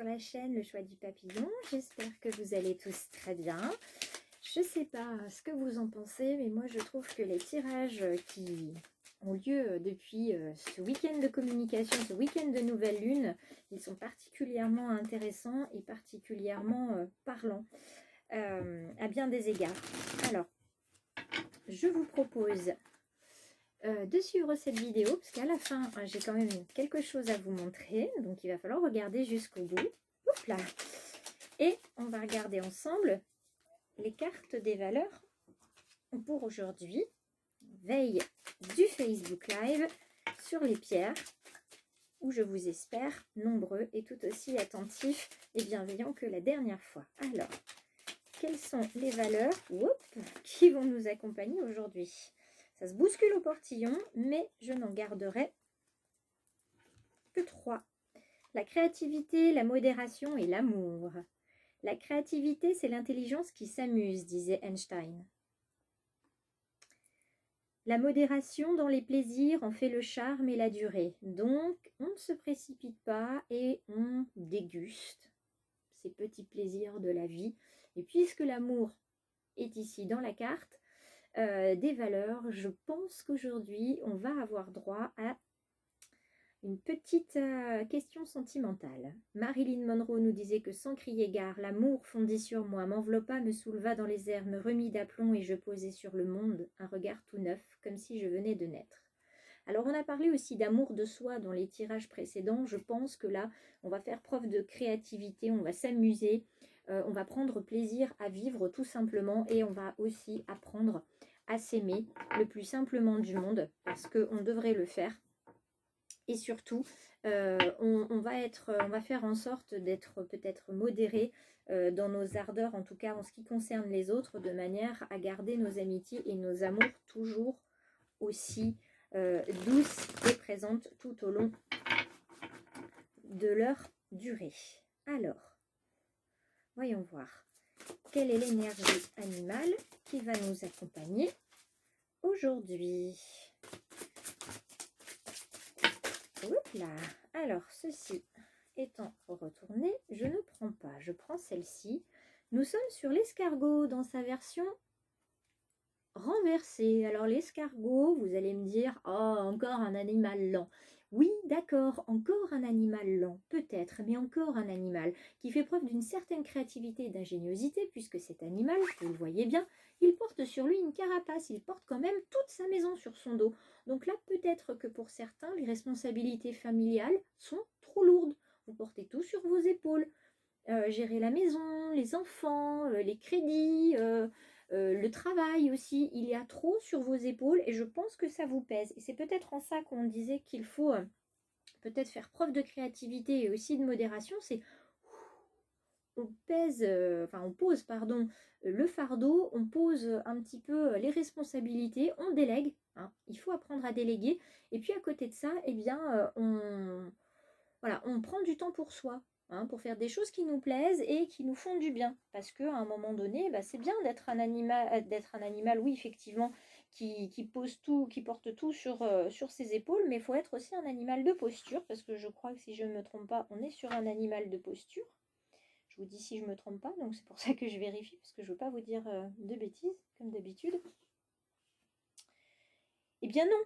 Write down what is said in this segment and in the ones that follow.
la chaîne Le Choix du Papillon. J'espère que vous allez tous très bien. Je ne sais pas ce que vous en pensez, mais moi je trouve que les tirages qui ont lieu depuis ce week-end de communication, ce week-end de nouvelle lune, ils sont particulièrement intéressants et particulièrement parlants à bien des égards. Alors, je vous propose de suivre cette vidéo, parce qu'à la fin, j'ai quand même quelque chose à vous montrer, donc il va falloir regarder jusqu'au bout. Oups là. Et on va regarder ensemble les cartes des valeurs pour aujourd'hui, veille du Facebook Live sur les pierres, où je vous espère nombreux et tout aussi attentifs et bienveillants que la dernière fois. Alors, quelles sont les valeurs qui vont nous accompagner aujourd'hui? Ça se bouscule au portillon, mais je n'en garderai que 3. La créativité, la modération et l'amour. La créativité, c'est l'intelligence qui s'amuse, disait Einstein. La modération dans les plaisirs en fait le charme et la durée. Donc, on ne se précipite pas et on déguste ces petits plaisirs de la vie. Et puisque l'amour est ici dans la carte, des valeurs, je pense qu'aujourd'hui, on va avoir droit à une petite question sentimentale. Marilyn Monroe nous disait que sans crier gare, l'amour fondit sur moi, m'enveloppa, me souleva dans les airs, me remit d'aplomb et je posai sur le monde un regard tout neuf, comme si je venais de naître. Alors on a parlé aussi d'amour de soi dans les tirages précédents. Je pense que là, on va faire preuve de créativité, on va s'amuser, on va prendre plaisir à vivre tout simplement et on va aussi apprendre à s'aimer le plus simplement du monde parce qu'on devrait le faire. Et surtout, on va faire en sorte d'être peut-être modéré dans nos ardeurs, en tout cas en ce qui concerne les autres, de manière à garder nos amitiés et nos amours toujours aussi douces et présentes tout au long de leur durée. Alors, voyons voir. Quelle est l'énergie animale qui va nous accompagner aujourd'hui? Là. Alors, ceci étant retourné, je ne prends pas, je prends celle-ci. Nous sommes sur l'escargot dans sa version renversée. Alors, l'escargot, vous allez me dire, oh, encore un animal lent. Oui, d'accord, encore un animal lent, peut-être, mais encore un animal qui fait preuve d'une certaine créativité et d'ingéniosité, puisque cet animal, vous le voyez bien, il porte sur lui une carapace, il porte quand même toute sa maison sur son dos. Donc là, peut-être que pour certains, les responsabilités familiales sont trop lourdes. Vous portez tout sur vos épaules. Gérer la maison, les enfants, les crédits, le travail aussi. Il y a trop sur vos épaules et je pense que ça vous pèse. Et c'est peut-être en ça qu'on disait qu'il faut peut-être faire preuve de créativité et aussi de modération. C'est on pose le fardeau, on pose un petit peu les responsabilités, on délègue, hein, il faut apprendre à déléguer, et puis à côté de ça, eh bien, on prend du temps pour soi, hein, pour faire des choses qui nous plaisent et qui nous font du bien, parce qu'à un moment donné, c'est bien d'être un animal, oui, effectivement, qui pose tout, qui porte tout sur ses épaules, mais il faut être aussi un animal de posture, parce que je crois que si je ne me trompe pas, on est sur un animal de posture. Je vous dis si je ne me trompe pas, donc c'est pour ça que je vérifie, parce que je ne veux pas vous dire de bêtises, comme d'habitude. Eh bien non,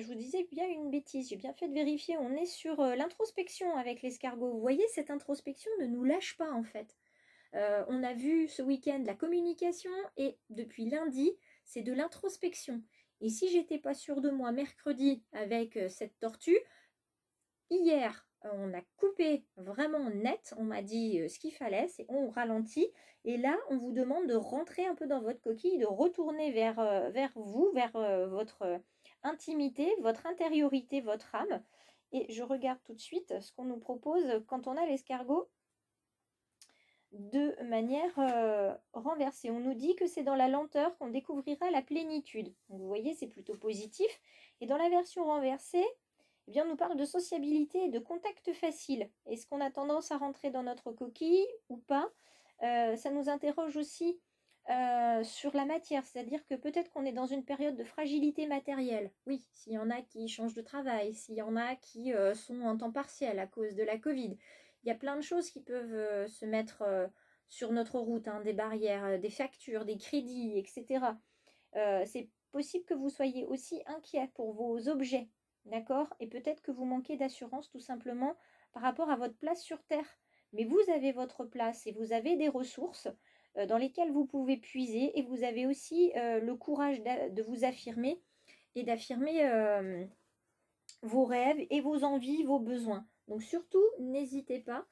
je vous disais bien une bêtise, j'ai bien fait de vérifier. On est sur l'introspection avec l'escargot. Vous voyez, cette introspection ne nous lâche pas en fait. On a vu ce week-end la communication et depuis lundi, c'est de l'introspection. Et si j'étais pas sûre de moi mercredi avec cette tortue, hier, on a coupé vraiment net, on m'a dit ce qu'il fallait, c'est on ralentit. Et là, on vous demande de rentrer un peu dans votre coquille, de retourner vers vous, vers votre intimité, votre intériorité, votre âme. Et je regarde tout de suite ce qu'on nous propose quand on a l'escargot de manière renversée. On nous dit que c'est dans la lenteur qu'on découvrira la plénitude. Donc, vous voyez, c'est plutôt positif. Et dans la version renversée, eh bien, on nous parle de sociabilité et de contact facile. Est-ce qu'on a tendance à rentrer dans notre coquille ou pas? Ça nous interroge aussi sur la matière, c'est-à-dire que peut-être qu'on est dans une période de fragilité matérielle. Oui, s'il y en a qui changent de travail, s'il y en a qui sont en temps partiel à cause de la Covid, Il y a plein de choses qui peuvent se mettre sur notre route, hein, des barrières, des factures, des crédits, etc. C'est possible que vous soyez aussi inquiet pour vos objets, d'accord? Et peut-être que vous manquez d'assurance tout simplement par rapport à votre place sur Terre. Mais vous avez votre place et vous avez des ressources dans lesquelles vous pouvez puiser et vous avez aussi le courage de vous affirmer et d'affirmer vos rêves et vos envies, vos besoins. Donc surtout, n'hésitez pas.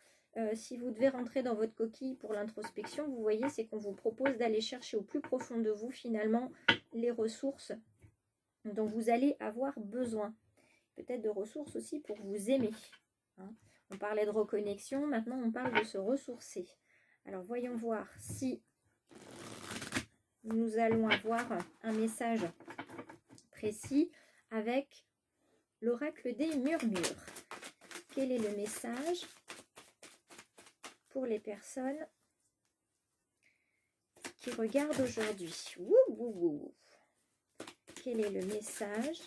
Si vous devez rentrer dans votre coquille pour l'introspection, vous voyez, c'est qu'on vous propose d'aller chercher au plus profond de vous, finalement, les ressources dont vous allez avoir besoin. Peut-être de ressources aussi pour vous aimer. Hein. On parlait de reconnexion, maintenant on parle de se ressourcer. Alors voyons voir si nous allons avoir un message précis avec l'oracle des murmures. Quel est le message pour les personnes qui regardent aujourd'hui? Quel est le message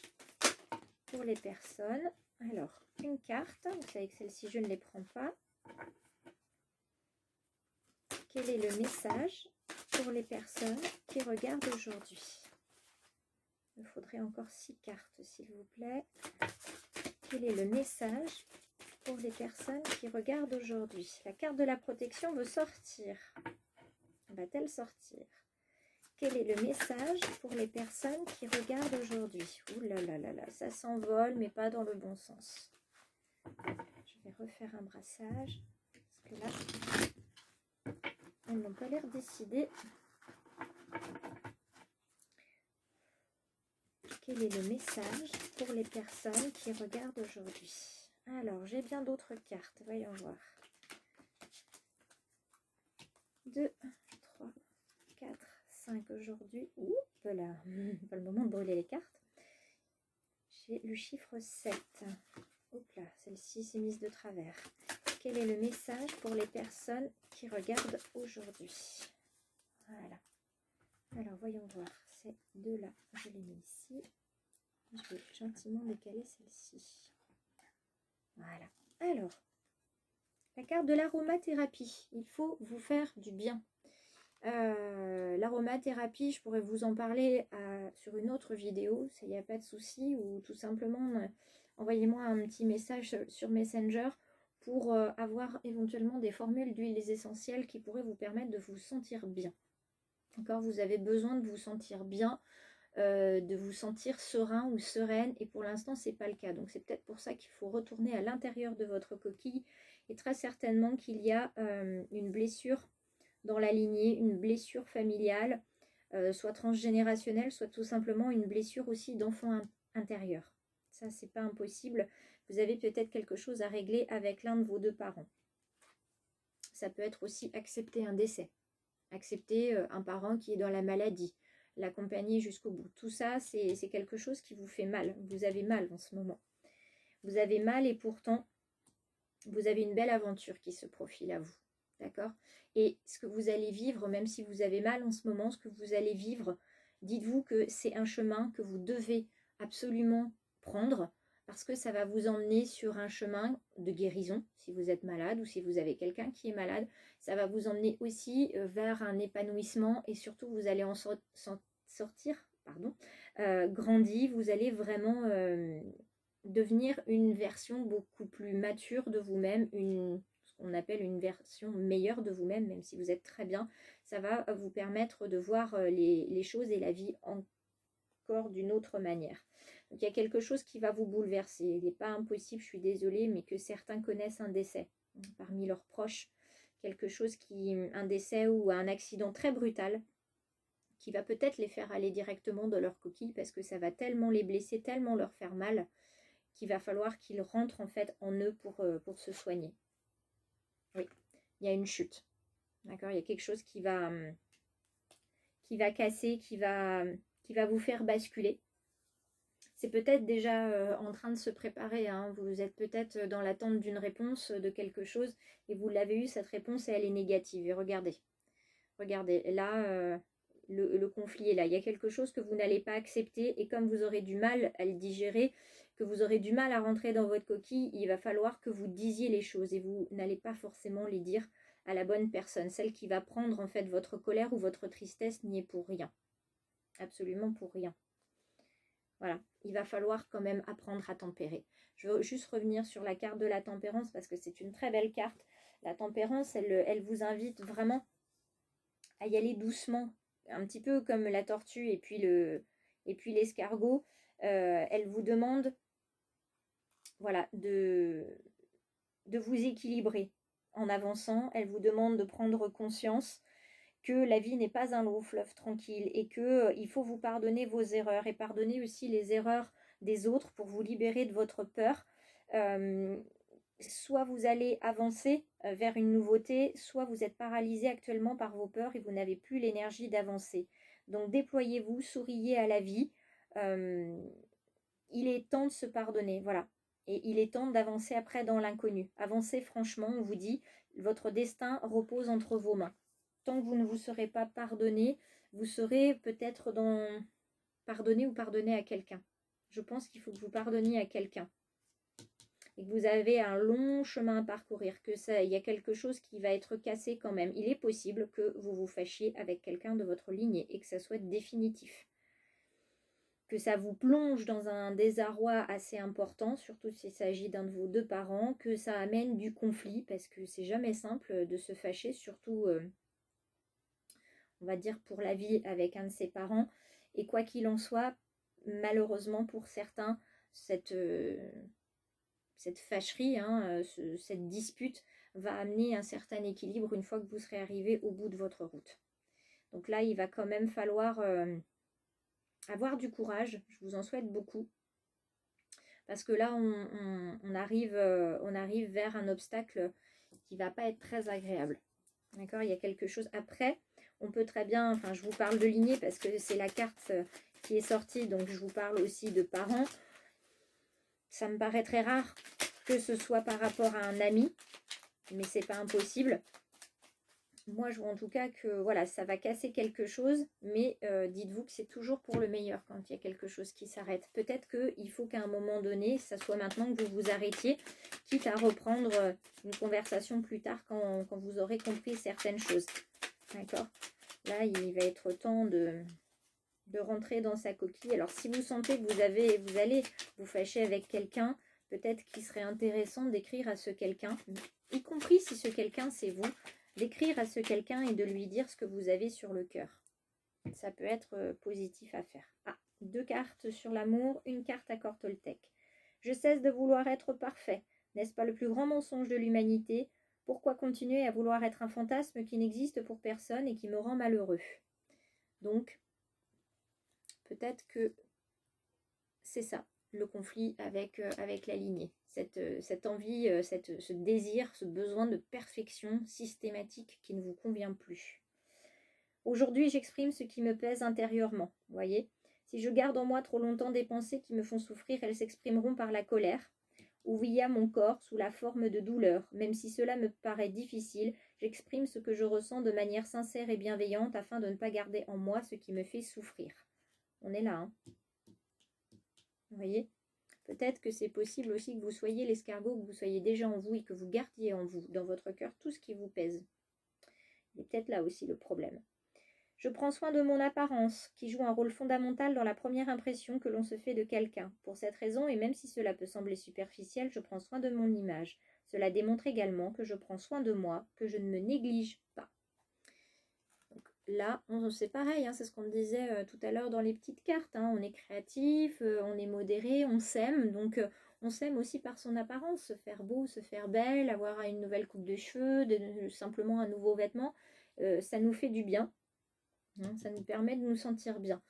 pour les personnes? Alors, une carte. Vous savez que celle-ci, je ne les prends pas. Quel est le message pour les personnes qui regardent aujourd'hui? Il me faudrait encore 6 cartes, s'il vous plaît. Quel est le message pour les personnes qui regardent aujourd'hui? La carte de la protection veut sortir. Va-t-elle sortir? Quel est le message pour les personnes qui regardent aujourd'hui? Ouh là là là là, ça s'envole, mais pas dans le bon sens. Je vais refaire un brassage. Parce que là, elles n'ont pas l'air décidées. Quel est le message pour les personnes qui regardent aujourd'hui? Alors, j'ai bien d'autres cartes. Voyons voir. 2, 3, 4, 5 aujourd'hui. Ouh là, pas le moment de brûler les cartes. J'ai le chiffre 7. Hop là, celle-ci s'est mise de travers. Quel est le message pour les personnes qui regardent aujourd'hui? Voilà. Alors, voyons voir. Ces deux-là, je les mets ici. Je vais gentiment décaler celle-ci. Voilà. Alors, la carte de l'aromathérapie. Il faut vous faire du bien. L'aromathérapie, je pourrais vous en parler sur une autre vidéo, ça, il n'y a pas de souci, ou tout simplement envoyez-moi un petit message sur Messenger pour avoir éventuellement des formules d'huiles essentielles qui pourraient vous permettre de vous sentir bien. Encore, vous avez besoin de vous sentir bien, de vous sentir serein ou sereine, et pour l'instant c'est pas le cas, donc c'est peut-être pour ça qu'il faut retourner à l'intérieur de votre coquille, et très certainement qu'il y a une blessure dans la lignée, une blessure familiale, soit transgénérationnelle, soit tout simplement une blessure aussi d'enfant intérieur. Ça, c'est pas impossible. Vous avez peut-être quelque chose à régler avec l'un de vos deux parents. Ça peut être aussi accepter un décès, accepter un parent qui est dans la maladie, l'accompagner jusqu'au bout. Tout ça, c'est quelque chose qui vous fait mal. Vous avez mal en ce moment. Vous avez mal et pourtant, vous avez une belle aventure qui se profile à vous. D'accord? Et ce que vous allez vivre, même si vous avez mal en ce moment, ce que vous allez vivre, dites-vous que c'est un chemin que vous devez absolument prendre parce que ça va vous emmener sur un chemin de guérison si vous êtes malade ou si vous avez quelqu'un qui est malade. Ça va vous emmener aussi vers un épanouissement et surtout vous allez en sortir grandi. Vous allez vraiment devenir une version beaucoup plus mature de vous-même, on appelle une version meilleure de vous-même, même si vous êtes très bien. Ça va vous permettre de voir les choses et la vie encore d'une autre manière. Donc il y a quelque chose qui va vous bouleverser. Il n'est pas impossible, je suis désolée, mais que certains connaissent un décès parmi leurs proches. Quelque chose un décès ou un accident très brutal qui va peut-être les faire aller directement dans leur coquille parce que ça va tellement les blesser, tellement leur faire mal qu'il va falloir qu'ils rentrent en fait en eux pour se soigner. Oui, il y a une chute. D'accord, il y a quelque chose qui va casser, qui va vous faire basculer. C'est peut-être déjà en train de se préparer. Hein. Vous êtes peut-être dans l'attente d'une réponse de quelque chose et vous l'avez eu, cette réponse, et elle est négative. Et regardez, là, le conflit est là. Il y a quelque chose que vous n'allez pas accepter et comme vous aurez du mal à le digérer, que vous aurez du mal à rentrer dans votre coquille, il va falloir que vous disiez les choses et vous n'allez pas forcément les dire à la bonne personne. Celle qui va prendre en fait votre colère ou votre tristesse n'y est pour rien. Absolument pour rien. Voilà, il va falloir quand même apprendre à tempérer. Je veux juste revenir sur la carte de la tempérance parce que c'est une très belle carte. La tempérance, elle vous invite vraiment à y aller doucement, un petit peu comme la tortue et puis l'escargot. Elle vous demande, voilà, de vous équilibrer en avançant. Elle vous demande de prendre conscience que la vie n'est pas un long fleuve tranquille et que il faut vous pardonner vos erreurs et pardonner aussi les erreurs des autres pour vous libérer de votre peur. Soit vous allez avancer vers une nouveauté, soit vous êtes paralysé actuellement par vos peurs et vous n'avez plus l'énergie d'avancer. Donc déployez-vous, souriez à la vie. Il est temps de se pardonner, voilà. Et il est temps d'avancer après dans l'inconnu. Avancez franchement, on vous dit, votre destin repose entre vos mains. Tant que vous ne vous serez pas pardonné, vous serez peut-être dans pardonner ou pardonner à quelqu'un. Je pense qu'il faut que vous pardonniez à quelqu'un. Et que vous avez un long chemin à parcourir, que ça, il y a quelque chose qui va être cassé quand même. Il est possible que vous vous fâchiez avec quelqu'un de votre lignée et que ça soit définitif. Que ça vous plonge dans un désarroi assez important, surtout s'il s'agit d'un de vos deux parents, que ça amène du conflit, parce que c'est jamais simple de se fâcher, surtout, on va dire, pour la vie avec un de ses parents. Et quoi qu'il en soit, malheureusement pour certains, cette fâcherie, cette dispute va amener un certain équilibre une fois que vous serez arrivé au bout de votre route. Donc là, il va quand même falloir avoir du courage. Je vous en souhaite beaucoup. Parce que là, on arrive vers un obstacle qui ne va pas être très agréable. D'accord? Il y a quelque chose. Après, on peut très bien, enfin je vous parle de lignée parce que c'est la carte qui est sortie, donc je vous parle aussi de parents. Ça me paraît très rare que ce soit par rapport à un ami, mais c'est pas impossible. Moi, je vois en tout cas que voilà, ça va casser quelque chose, mais dites-vous que c'est toujours pour le meilleur quand il y a quelque chose qui s'arrête. Peut-être qu'il faut qu'à un moment donné, ça soit maintenant que vous vous arrêtiez, quitte à reprendre une conversation plus tard quand vous aurez compris certaines choses. D'accord? Là, il va être temps de rentrer dans sa coquille. Alors, si vous sentez que vous allez vous fâcher avec quelqu'un, peut-être qu'il serait intéressant d'écrire à ce quelqu'un, y compris si ce quelqu'un c'est vous, d'écrire à ce quelqu'un et de lui dire ce que vous avez sur le cœur. Ça peut être positif à faire. Ah, 2 cartes sur l'amour, une carte à Cortoltec. Je cesse de vouloir être parfait. N'est-ce pas le plus grand mensonge de l'humanité? Pourquoi continuer à vouloir être un fantasme qui n'existe pour personne et qui me rend malheureux? Donc, peut-être que c'est ça, le conflit avec la lignée. Cette envie, ce désir, ce besoin de perfection systématique qui ne vous convient plus. Aujourd'hui, j'exprime ce qui me pèse intérieurement, voyez. Si je garde en moi trop longtemps des pensées qui me font souffrir, elles s'exprimeront par la colère ou via mon corps sous la forme de douleur. Même si cela me paraît difficile, j'exprime ce que je ressens de manière sincère et bienveillante afin de ne pas garder en moi ce qui me fait souffrir. On est là, hein. Vous voyez? Peut-être que c'est possible aussi que vous soyez l'escargot, que vous soyez déjà en vous et que vous gardiez en vous, dans votre cœur, tout ce qui vous pèse. Il est peut-être là aussi le problème. Je prends soin de mon apparence, qui joue un rôle fondamental dans la première impression que l'on se fait de quelqu'un. Pour cette raison, et même si cela peut sembler superficiel, je prends soin de mon image. Cela démontre également que je prends soin de moi, que je ne me néglige pas. Donc là, c'est pareil, hein, c'est ce qu'on disait tout à l'heure dans les petites cartes. Hein, on est créatif, on est modéré, on s'aime. Donc on s'aime aussi par son apparence, se faire beau, se faire belle, avoir une nouvelle coupe de cheveux, simplement un nouveau vêtement. Ça nous fait du bien. Ça nous permet de nous sentir bien.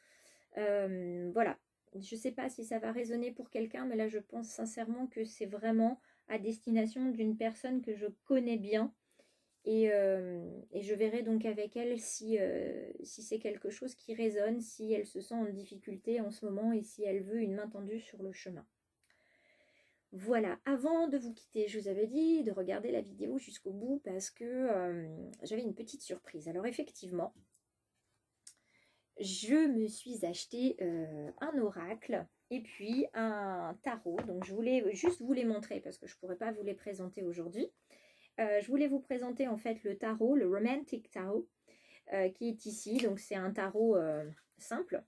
Voilà. Je ne sais pas si ça va résonner pour quelqu'un, mais là je pense sincèrement que c'est vraiment à destination d'une personne que je connais bien. Et je verrai donc avec elle si c'est quelque chose qui résonne, si elle se sent en difficulté en ce moment et si elle veut une main tendue sur le chemin. Voilà, avant de vous quitter, je vous avais dit de regarder la vidéo jusqu'au bout parce que j'avais une petite surprise. Alors effectivement, je me suis acheté un oracle et puis un tarot. Donc je voulais juste vous les montrer parce que je ne pourrais pas vous les présenter aujourd'hui. Je voulais vous présenter en fait le tarot, le Romantic Tarot, qui est ici. Donc c'est un tarot simple,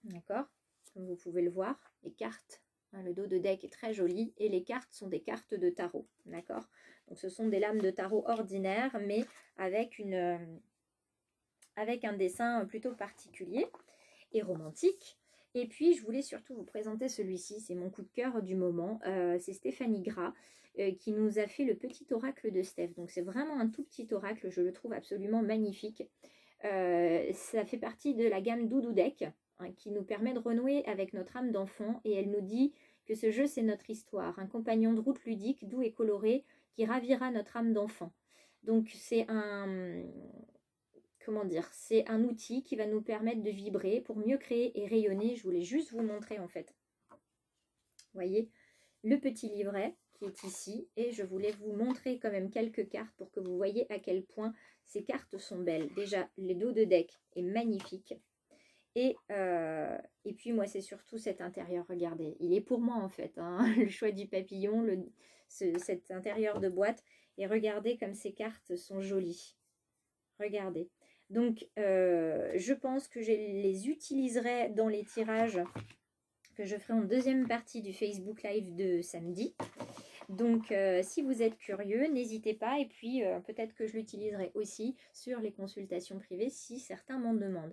d'accord, comme vous pouvez le voir. Les cartes, hein, le dos de deck est très joli et les cartes sont des cartes de tarot, d'accord. Donc ce sont des lames de tarot ordinaires mais avec avec un dessin plutôt particulier et romantique. Et puis, je voulais surtout vous présenter celui-ci, c'est mon coup de cœur du moment. C'est Stéphanie Gras qui nous a fait le petit oracle de Steph. Donc, c'est vraiment un tout petit oracle, je le trouve absolument magnifique. Ça fait partie de la gamme Doudou Deck, hein, qui nous permet de renouer avec notre âme d'enfant. Et elle nous dit que ce jeu, c'est notre histoire, un compagnon de route ludique, doux et coloré, qui ravira notre âme d'enfant. Donc, c'est un comment dire, c'est un outil qui va nous permettre de vibrer pour mieux créer et rayonner. Je voulais juste vous montrer en fait. Vous voyez, le petit livret qui est ici et je voulais vous montrer quand même quelques cartes pour que vous voyez à quel point ces cartes sont belles. Déjà, le dos de deck est magnifique. Et puis moi, c'est surtout cet intérieur, regardez. Il est pour moi en fait, hein, le choix du papillon, cet intérieur de boîte. Et regardez comme ces cartes sont jolies. Regardez. Donc, je pense que je les utiliserai dans les tirages que je ferai en deuxième partie du Facebook Live de samedi. Donc, si vous êtes curieux, n'hésitez pas. Et puis, peut-être que je l'utiliserai aussi sur les consultations privées si certains m'en demandent.